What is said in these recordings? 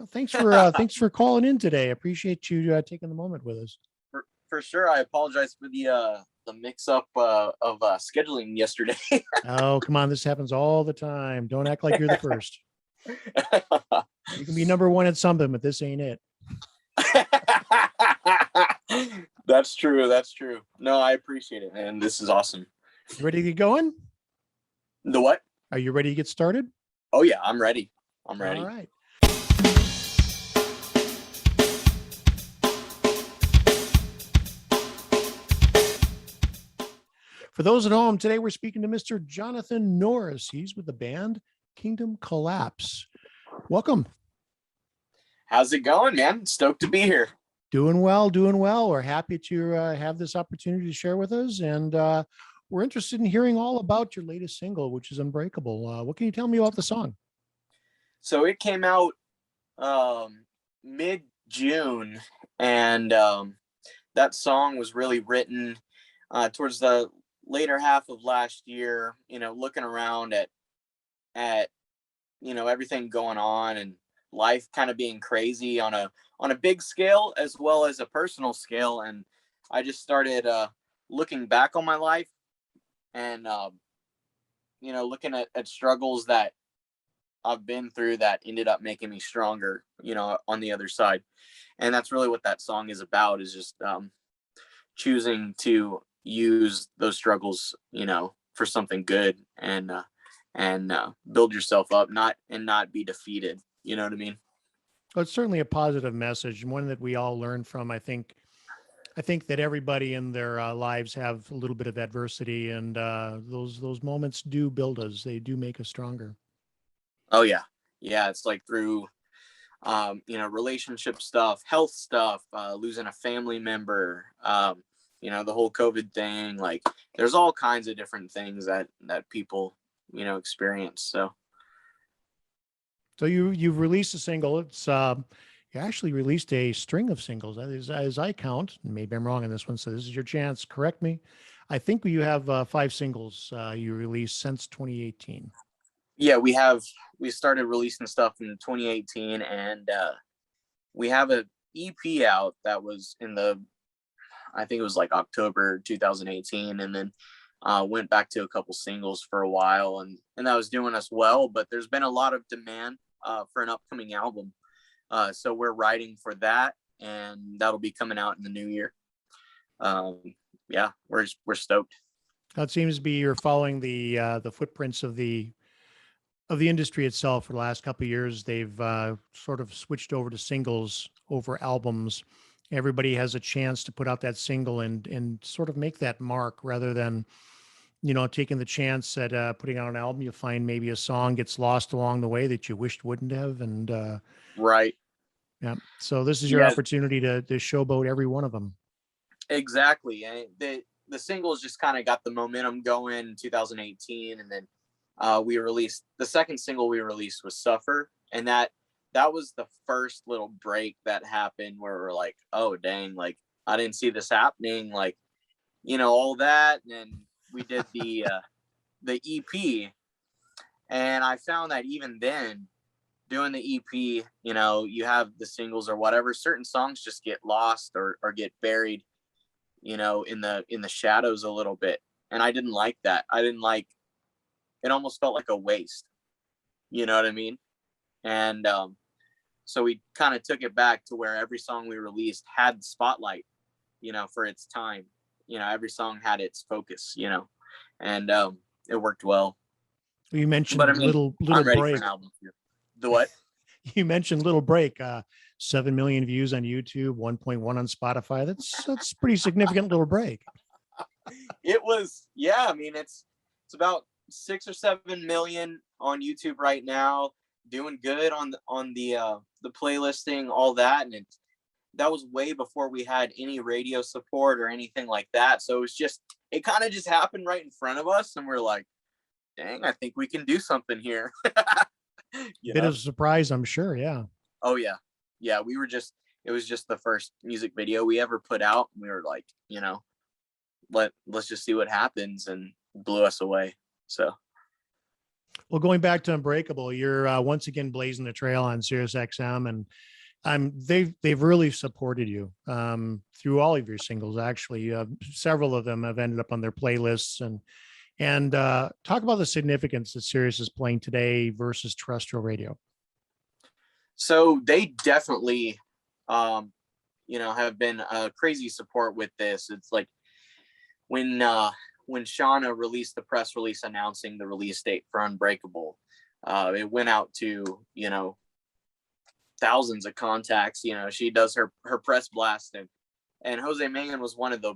Well, thanks for calling in today. I appreciate you taking the moment with us. For sure. I apologize for the mix up of scheduling yesterday. Oh, come on. This happens all the time. Don't act like you're the first. You can be number one at something, but this ain't it. That's true. That's true. No, I appreciate it, man. This is awesome. You ready to get going? The what? Are you ready to get started? Oh yeah, I'm ready. I'm ready. All right. For those at home, today we're speaking to Mr. Jonathan Norris. He's with the band Kingdom Collapse. Welcome. How's it going, man? Stoked to be here. Doing well, doing well. We're happy to have this opportunity to share with us. And we're interested in hearing all about your latest single, which is Unbreakable. What can you tell me about the song? So it came out mid-June, and that song was really written towards the later half of last year, looking around at everything going on and life kind of being crazy on a big scale as well as a personal scale. And I just started looking back on my life and looking at struggles that I've been through that ended up making me stronger, on the other side. And that's really what that song is about, is just choosing to use those struggles, for something good and build yourself up, not be defeated. You know what I mean? Well, it's certainly a positive message, and one that we all learn from. I think that everybody in their lives have a little bit of adversity, and those moments do build us. They do make us stronger. Oh yeah. Yeah. It's like through, relationship stuff, health stuff, losing a family member, the whole COVID thing. Like there's all kinds of different things that people, experience. So you've released a single. It's you actually released a string of singles, as I count. Maybe I'm wrong on this one, so this is your chance. Correct me. I think you have 5 singles you released since 2018. Yeah, we started releasing stuff in 2018, and we have a EP out that was I think it was like October 2018, and then went back to a couple singles for a while, and that was doing us well. But there's been a lot of demand for an upcoming album, so we're writing for that, and that'll be coming out in the new year. Yeah, we're stoked. It seems to be you're following the footprints of the industry itself. For the last couple of years, they've sort of switched over to singles over albums. Everybody has a chance to put out that single and sort of make that mark, rather than taking the chance at putting out an album. You find maybe a song gets lost along the way that you wished wouldn't have. And right. Yeah. So this is your opportunity to showboat every one of them. Exactly. And the singles just kind of got the momentum going in 2018, and then we released the second single we released was Suffer, and that was the first little break that happened where we're like, oh dang, like I didn't see this happening, like all that. And we did the EP, and I found that even then, doing the EP, you have the singles or whatever, certain songs just get lost or get buried, in the shadows a little bit, and I didn't like that. It almost felt like a waste. You know what I mean? And so we kind of took it back to where every song we released had the spotlight, for its time. Every song had its focus, and it worked well. You mentioned little I'm ready break. for an album. The what? You mentioned Little Break. 7 million views on YouTube, 1.1 on Spotify. That's pretty significant. Little Break. It was, yeah. I mean, it's about 6 or 7 million on YouTube right now, doing good on the playlisting, all that. And that was way before we had any radio support or anything like that. So it kind of just happened right in front of us, and we're like, dang, I think we can do something here. Bit of a surprise, I'm sure. Yeah. Oh yeah. Yeah. It was just the first music video we ever put out. And we were like, let's just see what happens, and blew us away. So Well, going back to Unbreakable, you're once again blazing the trail on SiriusXM, and they've really supported you through all of your singles. Actually, several of them have ended up on their playlists, and talk about the significance that Sirius is playing today versus terrestrial radio. So they definitely, have been a crazy support with this. It's like when Shauna released the press release announcing the release date for Unbreakable, it went out to, thousands of contacts. She does her press blast, and Jose Mangan was one of the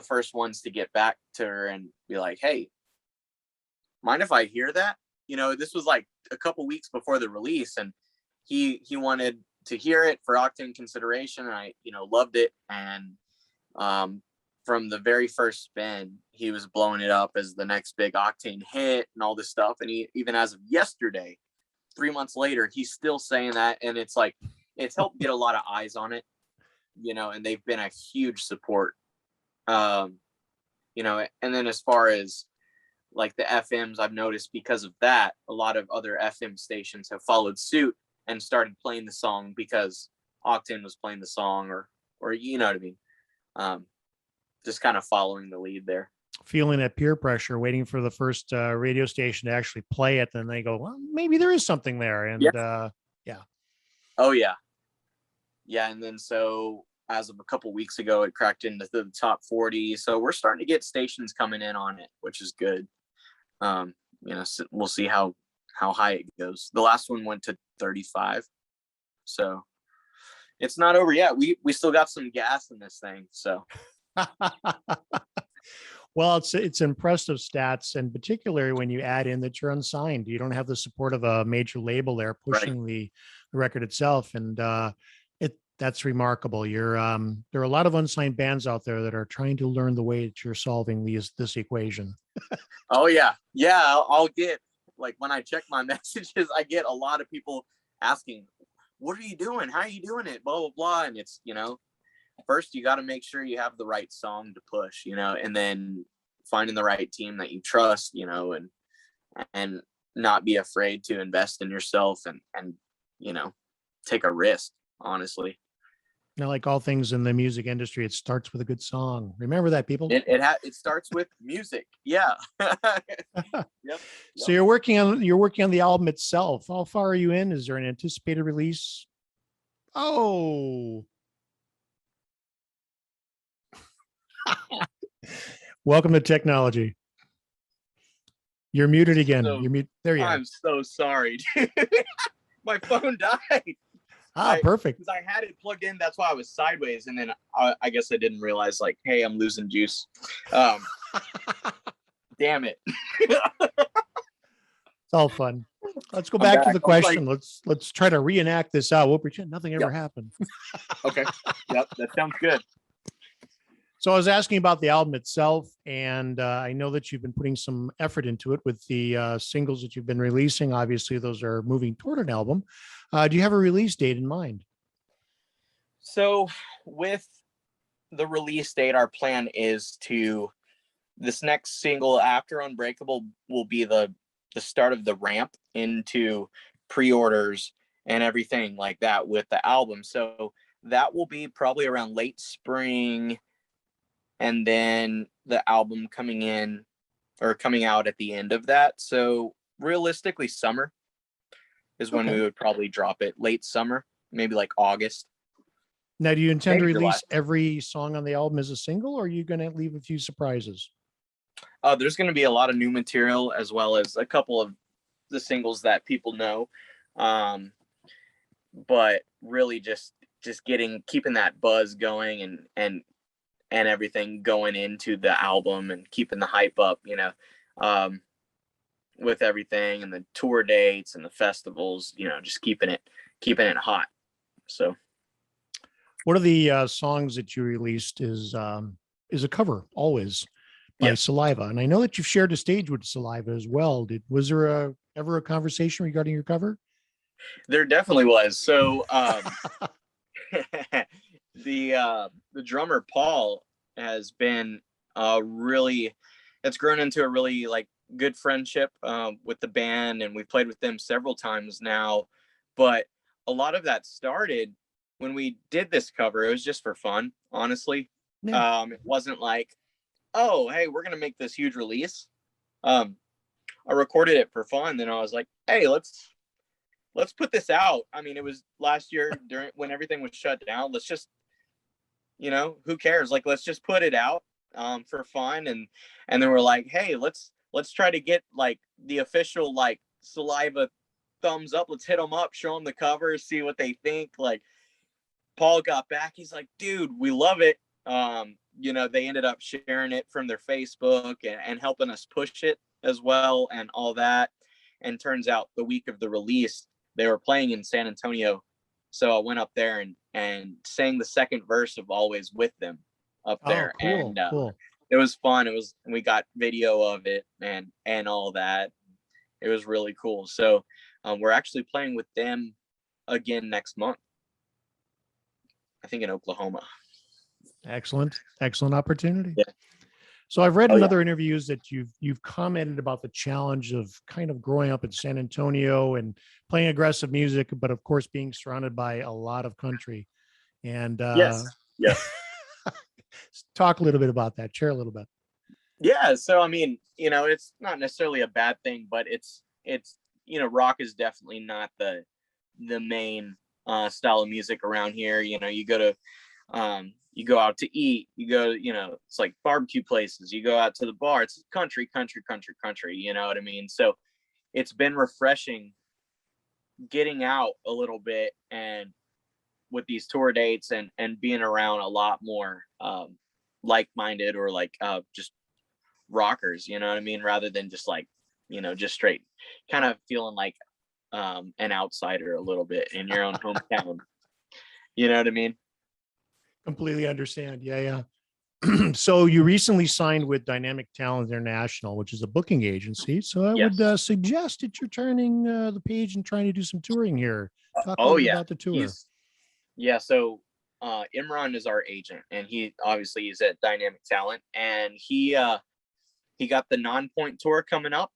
first ones to get back to her and be like, hey, mind if I hear that? This was like a couple weeks before the release, and he wanted to hear it for Octane consideration. And I, loved it. And from the very first spin, he was blowing it up as the next big Octane hit and all this stuff. And he, even as of yesterday, 3 months later, he's still saying that. And it's like, it's helped get a lot of eyes on it, and they've been a huge support. And then as far as like the FMs, I've noticed because of that, a lot of other FM stations have followed suit and started playing the song because Octane was playing the song, or you know what I mean? Just kind of following the lead there. Feeling that peer pressure, waiting for the first radio station to actually play it, then they go, well, maybe there is something there. And yeah. Oh yeah. Yeah. And then so as of a couple weeks ago, it cracked into the top 40. So we're starting to get stations coming in on it, which is good. So we'll see how high it goes. The last one went to 35. So it's not over yet. We still got some gas in this thing. So well, it's impressive stats, and particularly when you add in that you're unsigned. You don't have the support of a major label there pushing the record itself, and that's remarkable. There are a lot of unsigned bands out there that are trying to learn the way that you're solving this equation. Oh yeah. I'll get, like, when I check my messages, I get a lot of people asking, what are you doing? How are you doing it? Blah, blah, blah. And it's, first you got to make sure you have the right song to push, and then finding the right team that you trust, and not be afraid to invest in yourself and take a risk, honestly. Now, like all things in the music industry, it starts with a good song. Remember that, people. It starts with music. Yeah. Yep. So you're working on the album itself. How far are you in? Is there an anticipated release? Oh. Welcome to technology. You're muted again. You're mute. There you are. I'm so sorry, dude. My phone died. Perfect. Because I had it plugged in. That's why I was sideways. And then I guess I didn't realize, like, hey, I'm losing juice. Damn it. It's all fun. Let's go back to the question. Let's try to reenact this out. We'll pretend nothing ever happened. Okay. Yep. That sounds good. So I was asking about the album itself, and I know that you've been putting some effort into it with the singles that you've been releasing. Obviously, those are moving toward an album. Do you have a release date in mind? So with the release date, our plan is this next single after Unbreakable will be the start of the ramp into pre-orders and everything like that with the album. So that will be probably around late spring, and then the album coming out at the end of that. So realistically, summer is when we would probably drop it. Late summer, maybe like August. Now, do you intend to release every song on the album as a single, or are you going to leave a few surprises? There's going to be a lot of new material, as well as a couple of the singles that people know. But really just keeping that buzz going and everything going into the album, and keeping the hype up, with everything, and the tour dates and the festivals, just keeping it hot. So one of the songs that you released is a cover, Always, by Saliva. And I know that you've shared a stage with Saliva as well. Was there ever a conversation regarding your cover? There definitely was. So the drummer Paul has been it's grown into a really, like, good friendship with the band, and we played with them several times now. But a lot of that started when we did this cover. It was just for fun, honestly. Yeah. It wasn't like, oh, hey, we're gonna make this huge release. I recorded it for fun. Then I was like, hey, let's put this out. I mean, it was last year during when everything was shut down. Let's just, who cares? Like, let's just put it out for fun. And then we're like, hey, let's try to get like the official like Saliva thumbs up. Let's hit them up, show them the cover, see what they think. Like, Paul got back. He's like, dude, we love it. They ended up sharing it from their Facebook and helping us push it as well and all that. And turns out the week of the release, they were playing in San Antonio. So I went up there and sang the second verse of Always with them up there. Oh, cool, And cool. it was fun. We got video of it and all that. It was really cool. So we're actually playing with them again next month, I think in Oklahoma. Excellent opportunity. Yeah. So I've read in other interviews that you've commented about the challenge of kind of growing up in San Antonio and playing aggressive music, but of course being surrounded by a lot of country. And Yes. talk a little bit about that. Share a little bit. Yeah. So I mean, it's not necessarily a bad thing, but it's rock is definitely not the main style of music around here. You go to you go out to eat, you go, it's like barbecue places, you go out to the bar, it's country, you know what I mean? So it's been refreshing getting out a little bit and with these tour dates and being around a lot more like-minded or like just rockers, you know what I mean? Rather than just like, just straight kind of feeling like an outsider a little bit in your own hometown. You know what I mean? Completely understand. Yeah. So you recently signed with Dynamic Talent International, which is a booking agency. So I would suggest that you're turning the page and trying to do some touring here. Talk a little bit about the tour. So Imran is our agent, and he obviously is at Dynamic Talent, and he got the Non-Point tour coming up.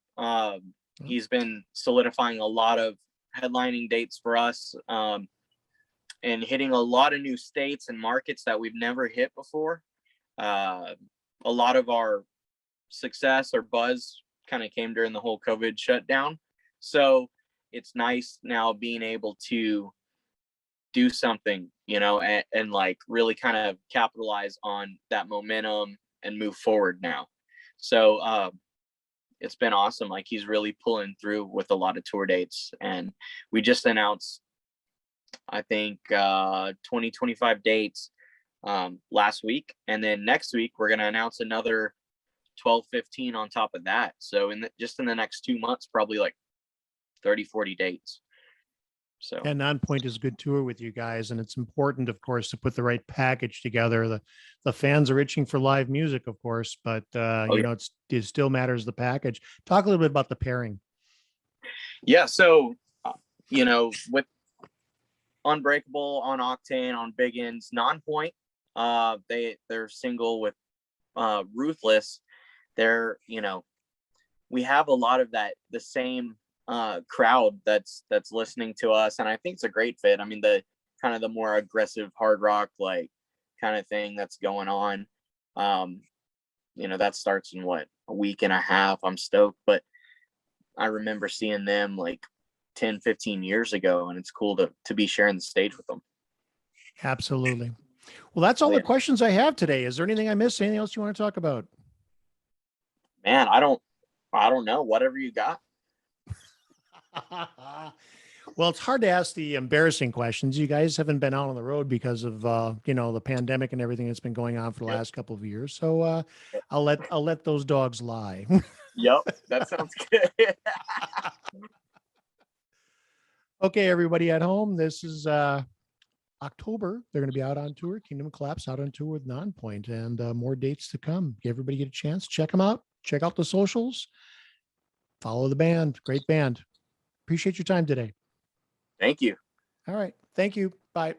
He's been solidifying a lot of headlining dates for us. And hitting a lot of new states and markets that we've never hit before. A lot of our success or buzz kind of came during the whole COVID shutdown. So it's nice now being able to do something, and like really kind of capitalize on that momentum and move forward now. So it's been awesome. Like, he's really pulling through with a lot of tour dates, and we just announced, I think 2025 dates last week, and then next week we're going to announce another 12-15 on top of that. So just in the next 2 months, probably like 30-40 dates. So and Non-Point is a good tour with you guys, and it's important, of course, to put the right package together. The fans are itching for live music, of course, but it still matters the package. Talk a little bit about the pairing. Yeah, so with Unbreakable on Octane, on Big Ends, Non-Point, they're single with Ruthless. They're, we have a lot of the same crowd that's listening to us, and I think it's a great fit. I mean, the kind of the more aggressive hard rock like kind of thing that's going on, that starts in a week and a half. I'm stoked, but I remember seeing them like 10-15 years ago, and it's cool to be sharing the stage with them. Absolutely. Well, that's all the questions I have today. Is there anything I missed? Anything else you want to talk about? Man, I don't know. Whatever you got. Well, it's hard to ask the embarrassing questions. You guys haven't been out on the road because of the pandemic and everything that's been going on for the last couple of years. So I'll let those dogs lie. Yep, that sounds good. Okay, everybody at home, this is October. They're going to be out on tour. Kingdom Collapse out on tour with Non-Point, and more dates to come. Everybody get a chance. Check them out. Check out the socials. Follow the band. Great band. Appreciate your time today. Thank you. All right. Thank you. Bye.